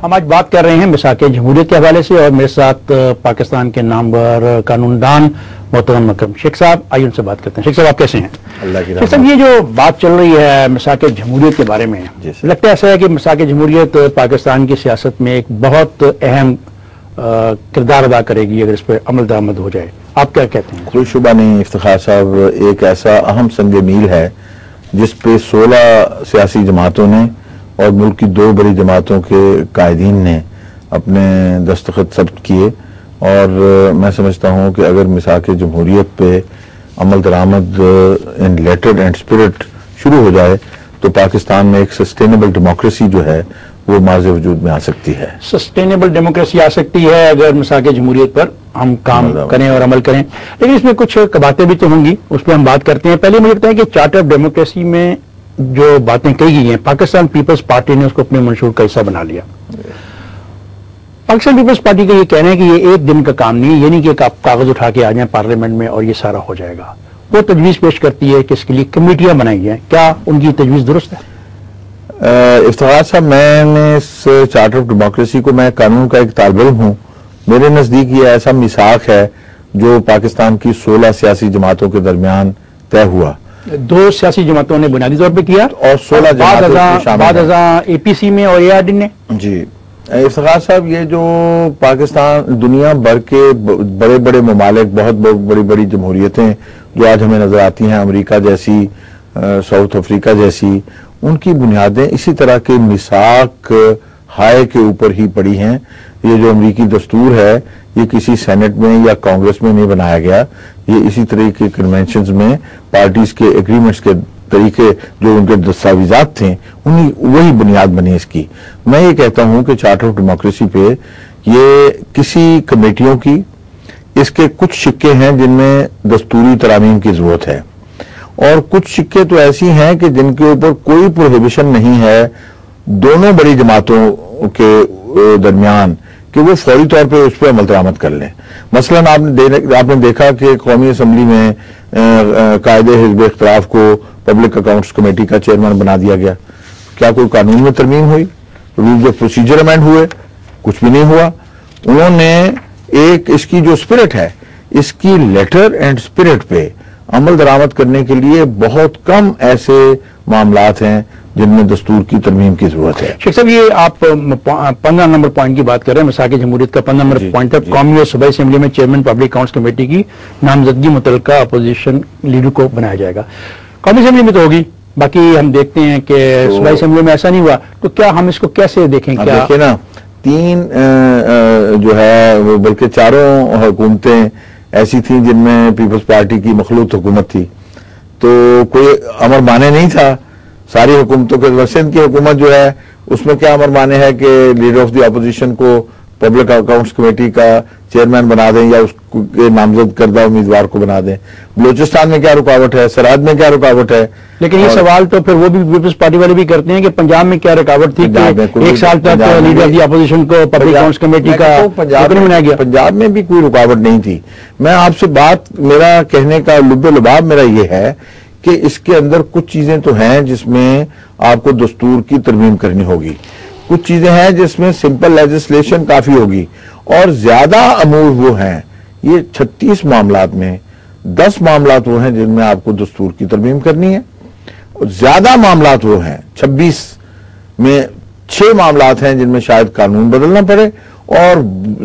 ہم آج بات کر رہے ہیں مساق جمہوریت کے حوالے سے، اور میرے ساتھ پاکستان کے نامور قانون دان محترم اکرم شیخ صاحب، آئیے ان سے بات کرتے ہیں۔ شیخ صاحب آپ کیسے ہیں؟ اللہ کی شیخ صاحب، یہ جو بات چل رہی ہے مساق جمہوریت کے بارے میں، لگتا ہے ایسا ہے کہ مساق جمہوریت پاکستان کی سیاست میں ایک بہت اہم کردار ادا کرے گی اگر اس پہ عمل درآمد ہو جائے، آپ کیا کہتے ہیں؟ کوئی شبہ نہیں افتخار صاحب، ایک ایسا اہم سنگ میل ہے جس پہ 16 سیاسی جماعتوں نے اور ملک کی 2 بڑی جماعتوں کے قائدین نے اپنے دستخط ثبت کیے، اور میں سمجھتا ہوں کہ اگر مساق جمہوریت پہ عمل درآمد ان لیٹر اینڈ اسپرٹ شروع ہو جائے تو پاکستان میں ایک سسٹینیبل ڈیموکریسی جو ہے وہ ماض وجود میں آ سکتی ہے۔ سسٹینیبل ڈیموکریسی آ سکتی ہے اگر مساق جمہوریت پر ہم کام کریں اور عمل کریں، لیکن اس میں کچھ باتیں بھی تو ہوں گی، اس پہ ہم بات کرتے ہیں۔ پہلے مجھے بتائیں کہ چارٹر آف ڈیموکریسی میں جو باتیں کہی گئی ہیں، پاکستان پیپلز پارٹی نے اس کو اپنے منشور کا حصہ بنا لیا۔ پاکستان پیپلز پارٹی کا یہ کہنا ہے کہ یہ ایک دن کا کام نہیں، یہ نہیں کہ آپ کاغذ اٹھا کے آ جائیں پارلیمنٹ میں اور یہ سارا ہو جائے گا۔ وہ تجویز پیش کرتی ہے کہ اس کے لیے کمیٹیاں بنائی ہیں، کیا ان کی تجویز درست ہے؟ افتخار صاحب، میں نے اس چارٹر آف ڈیموکریسی کو، میں قانون کا ایک طالب علم ہوں، میرے نزدیک یہ ایسا میثاق ہے جو پاکستان کی 16 سیاسی جماعتوں کے درمیان طے ہوا۔ 2 سیاسی جماعتوں نے بنیادی طور پہ کیا اور 16 جماعتوں بعد ازاں اے پی سی میں اور اے آر ڈی نے۔ جی افتخار صاحب، یہ جو پاکستان دنیا بھر کے بڑے بڑے ممالک، بہت بڑی بڑی جمہوریتیں جو آج ہمیں نظر آتی ہیں، امریکہ جیسی، ساؤتھ افریقہ جیسی، ان کی بنیادیں اسی طرح کے میثاق ہائے کے اوپر ہی پڑی ہیں۔ یہ جو امریکی دستور ہے یہ کسی سینٹ میں یا کانگریس میں نہیں بنایا گیا، یہ اسی طرح کے کنونشنز میں پارٹیز کے ایگریمنٹس کے طریقے جو ان کے دستاویزات تھے وہی بنیاد بنی اس کی۔ میں یہ کہتا ہوں کہ چارٹر آف ڈیموکریسی پہ یہ کسی کمیٹیوں کی، اس کے کچھ شکے ہیں جن میں دستوری ترامیم کی ضرورت ہے، اور کچھ شکے تو ایسی ہیں کہ جن کے اوپر کوئی پروہیبیشن نہیں ہے دونوں بڑی جماعتوں کے درمیان کہ وہ فوری طور پہ اس پہ عمل درآمد کر لیں۔ مثلا آپ نے دیکھا کہ قومی اسمبلی میں قائد حزب اختلاف کو پبلک اکاؤنٹس کمیٹی کا چیئرمین بنا دیا گیا۔ کیا کوئی قانون میں ترمیم ہوئی؟ رولز آف پروسیجر امینڈ ہوئے؟ کچھ بھی نہیں ہوا۔ انہوں نے ایک اس کی جو اسپرٹ ہے، اس کی لیٹر اینڈ اسپرٹ پہ عمل درآمد کرنے کے لیے بہت کم ایسے معاملات ہیں جن میں دستور کی ترمیم کی ضرورت ہے۔ شیخ صاحب، یہ آپ 15 نمبر پوائنٹ کی بات کر رہے ہیں، مساق جمہوریت کا 15 نمبر پوائنٹ ہے، قومی اور صوبائی اسمبلی میں چیئرمین پبلک اکاؤنٹس کمیٹی کی نامزدگی متعلقہ اپوزیشن لیڈر کو بنایا جائے گا۔ قومی اسمبلی میں تو ہوگی، باقی ہم دیکھتے ہیں کہ صوبائی اسمبلی میں ایسا نہیں ہوا، تو کیا ہم اس کو کیسے دیکھیں؟ کیا دیکھیں نا، 3 جو ہے بلکہ 4 حکومتیں ایسی تھیں جن میں پیپلز پارٹی کی مخلوط حکومت تھی، تو کوئی امر مانے نہیں تھا ساری حکومتوں کے۔ سندھ کی حکومت جو ہے اس میں کیا امر مانے ہے کہ لیڈر آف دی اپوزیشن کو پبلک اکاؤنٹس کمیٹی کا چیئرمین بنا دیں یا اس کے نامزد کردہ امیدوار کو بنا دیں؟ بلوچستان میں کیا رکاوٹ ہے؟ سرحد میں کیا رکاوٹ ہے؟ لیکن یہ سوال تو پھر وہ بھی پیپلز پارٹی والے بھی کرتے ہیں کہ پنجاب میں کیا رکاوٹ تھی کہ 1 سال تک لیڈر آف دی اپوزیشن کو پبلک اکاؤنٹس کمیٹی کا بنایا گیا؟ پنجاب میں بھی کوئی رکاوٹ نہیں تھی۔ میں آپ سے میرا کہنے کا لب و لباب میرا یہ ہے کہ اس کے اندر کچھ چیزیں تو ہیں جس میں آپ کو دستور کی ترمیم کرنی ہوگی، کچھ چیزیں ہیں جس میں سمپل لیجسلیشن کافی ہوگی، اور زیادہ امور وہ ہیں، یہ 36 معاملات میں 10 معاملات وہ ہیں جن میں آپ کو دستور کی ترمیم کرنی ہے، اور زیادہ معاملات وہ ہیں 26 میں 6 معاملات ہیں جن میں شاید قانون بدلنا پڑے، اور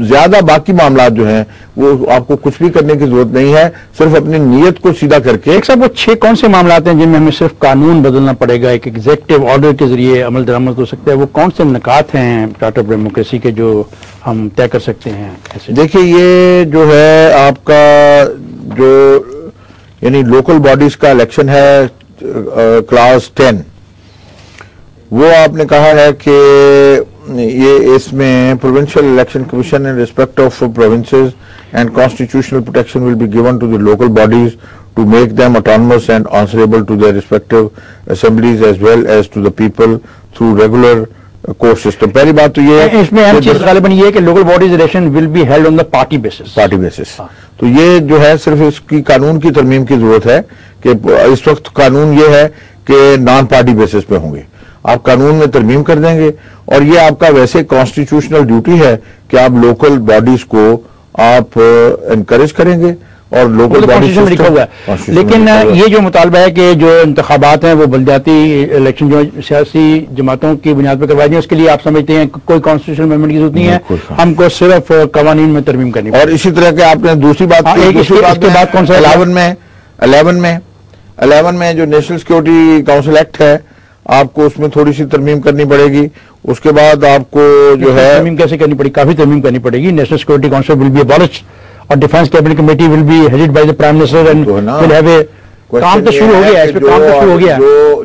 زیادہ باقی معاملات جو ہیں وہ آپ کو کچھ بھی کرنے کی ضرورت نہیں ہے، صرف اپنی نیت کو سیدھا کر کے۔ ایک صاحب، وہ 6 کون سے معاملات ہیں جن میں ہمیں صرف قانون بدلنا پڑے گا، ایک ایگزیکٹو آرڈر کے ذریعے عمل درآمد ہو سکتا ہے؟ وہ کون سے نکات ہیں چارٹر آف ڈیموکریسی کے جو ہم طے کر سکتے ہیں ایسے؟ دیکھیے، یہ جو ہے آپ کا جو یعنی لوکل باڈیز کا الیکشن ہے، کلاس 10، وہ آپ نے کہا ہے کہ یہ اس میں provincial election commission in respect of provinces and constitutional protection will be given to the local bodies to make them autonomous and answerable to their respective assemblies as well as to the people through regular court system۔ پہلی بات تو یہ اس میں اہم چیز غالباً یہ ہے کہ local bodies election will be held on the party basis. تو یہ جو ہے صرف اس کی قانون کی ترمیم کی ضرورت ہے کہ اس وقت قانون یہ ہے کہ نان پارٹی بیسس پہ ہوں گے۔ آپ قانون میں ترمیم کر دیں گے، اور یہ آپ کا ویسے کانسٹیٹیوشنل ڈیوٹی ہے کہ آپ لوکل باڈیز کو آپ انکریج کریں گے، اور لوکل باڈیز میں لکھا ہوا ہے. لیکن یہ جو مطالبہ ہے کہ جو انتخابات ہیں وہ بلدیاتی الیکشن جو سیاسی جماعتوں کی بنیاد پر کروائی جائیں، اس کے لیے آپ سمجھتے ہیں کوئی کانسٹیٹیوشنل امینڈمنٹ کی ضرورت نہیں ہے، ہم کو صرف قوانین میں ترمیم کرنی ہے. اور اسی طرح کے آپ نے دوسری بات کے بعد کون سا 11 میں جو نیشنل سیکورٹی کاؤنسل ایکٹ ہے، آپ کو اس میں تھوڑی سی ترمیم کرنی پڑے گی. اس کے بعد آپ کو جو ہے ترمیم کیسے کرنی پڑے گی؟ کافی ترمیم کرنی پڑے گی. National security council will be abolished اور defence cabinet committee will be headed by the prime minister and will have a کام تو شروع ہو گیا ہے، اس پہ کام تو شروع ہو گیا ہے.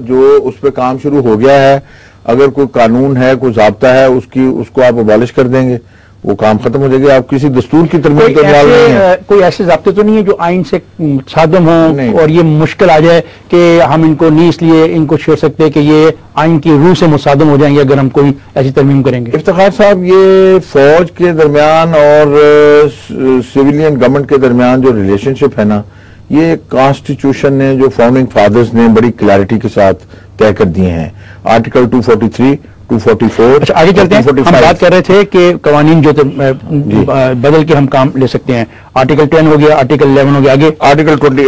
جو اس پہ کام شروع ہو گیا ہے، اگر کوئی قانون ہے، کوئی ضابطہ ہے، اس کو آپ ابالش کر دیں گے، وہ کام ختم ہو جائے گا. آپ کسی دستور کی ترمیم کرنے والے نہیں ہیں. کوئی ایسے ضابطے تو نہیں ہے جو آئین سے صادم ہوں اور یہ مشکل آ جائے کہ ہم ان کو نہیں اس لیے ان کو چھیڑ سکتے کہ یہ آئین کی روح سے مصادم ہو جائیں گے اگر ہم کوئی ایسی ترمیم کریں گے؟ افتخار صاحب، یہ فوج کے درمیان اور سویلین گورنمنٹ کے درمیان جو ریلیشن شپ ہے نا، یہ کانسٹیٹیوشن نے، جو فاؤنڈنگ فادرز نے بڑی کلیئرٹی کے ساتھ طے کر دیے ہیں. آرٹیکل 243 244. اچھا آگے چلتے ہیں. ہم بات کر رہے تھے کہ قوانین جو بدل کے ہم کام لے سکتے ہیں. آرٹیکل 10 ہو گیا، آرٹیکل 11 ہو گیا. آگے آرٹیکل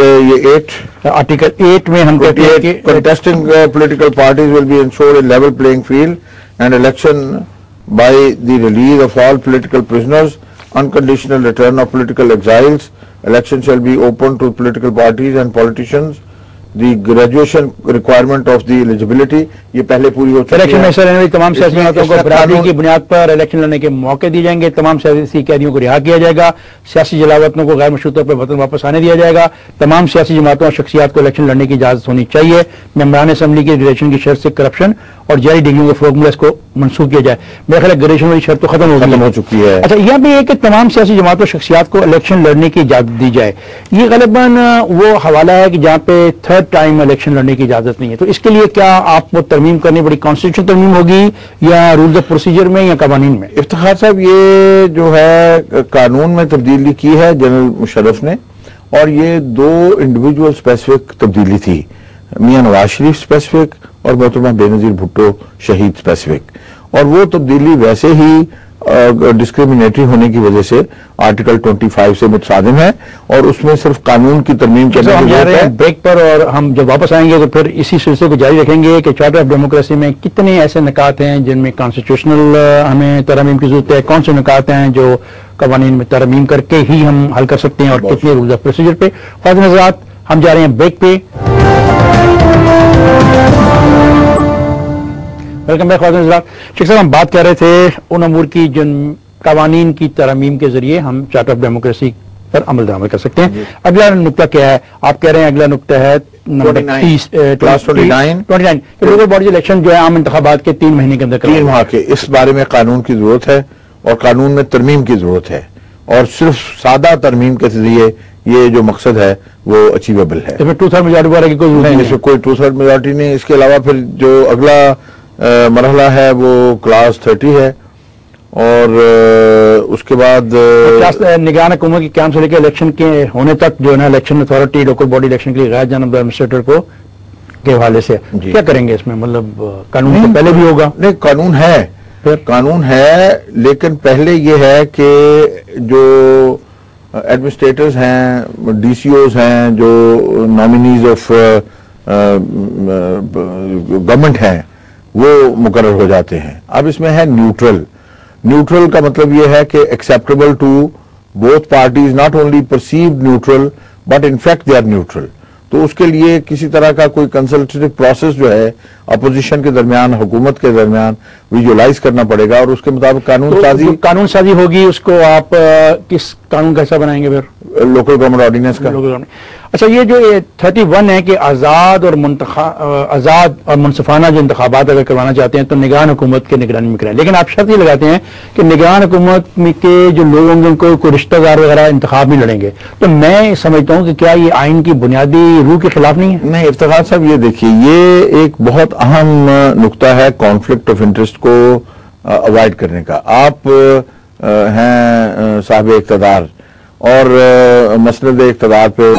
8. آرٹیکل 8 میں ہم کہتے ہیں کہ contesting political parties will be ensured a level playing field and election by the release of all political prisoners, unconditional return of political exiles. Election shall be open to political parties and politicians. The graduation requirement of the eligibility یہ پہلے پوری ہو چکی ہے. Election میں سر تمام سیاسی جماعتوں کو برابری کی بنیاد پر الیکشن لڑنے کے موقع دیے جائیں گے. تمام سیاسی قیدیوں کو رہا کیا جائے گا. سیاسی جلاوطنوں کو غیر مشروط طور پر وطن واپس آنے دیا جائے گا. تمام سیاسی جماعتوں اور شخصیات کو الیکشن لڑنے کی اجازت ہونی چاہیے. ممبران اسمبلی کی گریجویشن کی شرط سے کرپشن اور جعلی ڈگریوں کے فروغ میں اس کو منسوخ کیا جائے. میرا خیال ہے گریجویشن والی شرط تو ختم ہو چکی ہے. اچھا یہاں بھی ایک تمام سیاسی جماعتوں اور شخصیات کو الیکشن لڑنے کی اجازت دی جائے. یہ غالباً وہ حوالہ ہے کہ جہاں پہ تھرڈ ٹائم الیکشن لڑنے کی اجازت نہیں ہے. تو اس کے لیے کیا آپ کو ترمیم کرنی پڑی؟ کانسٹیٹیوشن ترمیم ہوگی یا رولز آف پروسیجر میں یا قوانین میں؟ افتخار صاحب، یہ جو ہے قانون میں تبدیلی کی ہے جنرل مشرف نے، اور یہ دو انڈیویجول اسپیسیفک تبدیلی تھی. میاں نواز شریف اسپیسیفک اور محترمہ بے نظیر بھٹو شہید اسپیسیفک. اور وہ تبدیلی ویسے ہی ڈسکریمنیٹری ہونے کی وجہ سے آرٹیکل 25 سے متصادم ہے، اور اس میں صرف قانون کی ترمیم کرنے کی ضرورت ہے. بریک پر، اور ہم جب واپس آئیں گے تو پھر اسی سلسلے کو جاری رکھیں گے کہ چارٹر آف ڈیموکریسی میں کتنے ایسے نکات ہیں جن میں کانسٹیٹیوشنل ہمیں ترمیم کی ضرورت ہے، کون سے نکات ہیں جو قوانین میں ترمیم کر کے ہی ہم حل کر سکتے ہیں، اور کتنے رولز آف پروسیجر پہ. خواتین حضرات، ہم جا رہے ہیں بریک پہ. ویلکم بیک خواتین حضرات. شیخ صاحب، ہم بات کر رہے تھے ان امور کی جن قوانین کی ترمیم کے ذریعے ہم چارٹر آف ڈیموکریسی پر عمل درآمد کر سکتے ہیں. اگلا نقطہ کیا ہے؟ آپ کہہ رہے ہیں اگلا نقطہ ہے نمبر 29 کہ لوکل باڈیز الیکشن جو ہے عام انتخابات کے 3 مہینے کے اندر 3 ماہ کے. اس بارے میں قانون کی ضرورت ہے، اور قانون میں ترمیم کی ضرورت ہے، اور صرف سادہ ترمیم کے ذریعے یہ جو مقصد ہے وہ اچیویبل ہے. اس میں 2/3 میجارٹی وغیرہ کی کوئی ضرورت نہیں. اس میں کوئی 2/3 میجارٹی نہیں. اس کے علاوہ پھر جو اگلا مرحلہ ہے وہ کلاس 30 ہے، اور اس کے بعد نگران حکومت کے قیام سے لے کے الیکشن کے ہونے تک جو ہے نا election authority local body election کے لیے غیر جانبدار ایڈمنسٹریٹر کو کے حوالے سے کیا کریں گے اس میں؟ مطلب قانون تو پہلے بھی ہوگا. نہیں، قانون ہے، لیکن پہلے یہ ہے کہ جو ایڈمنسٹریٹرز ہیں، ڈی سی اوز ہیں، جو نامینیز آف گورنمنٹ ہیں، وہ مقرر ہو جاتے ہیں. اب اس میں ہے نیوٹرل کا مطلب یہ ہے کہ acceptable to both parties, not only perceived neutral but in fact they are neutral. تو اس کے لیے کسی طرح کا کوئی کنسلٹیٹو پروسیس جو ہے اپوزیشن کے درمیان، حکومت کے درمیان ویژولائز کرنا پڑے گا، اور اس کے مطابق قانون سازی ہوگی. اس کو آپ کس قانون کا حصہ بنائیں گے پھر؟ لوکل گورنمنٹ آرڈیننس کا. اچھا، یہ جو 31 ہے کہ آزاد اور منصفانہ جو انتخابات اگر کروانا چاہتے ہیں تو نگران حکومت کے نگرانی میں کریں، لیکن آپ شرط یہ لگاتے ہیں کہ نگران حکومت میں کے جو لوگ ہوں گے ان کو کوئی رشتہ دار وغیرہ انتخاب نہیں لڑیں گے. تو میں سمجھتا ہوں کہ کیا یہ آئین کی بنیادی روح کے خلاف نہیں ہے؟ نہیں افتخار صاحب، یہ دیکھیے، یہ ایک بہت اہم نقطہ ہے کانفلکٹ آف انٹرسٹ کو اوائڈ کرنے کا. آپ ہیں صاحب اقتدار، اور مسند اقتدار پہ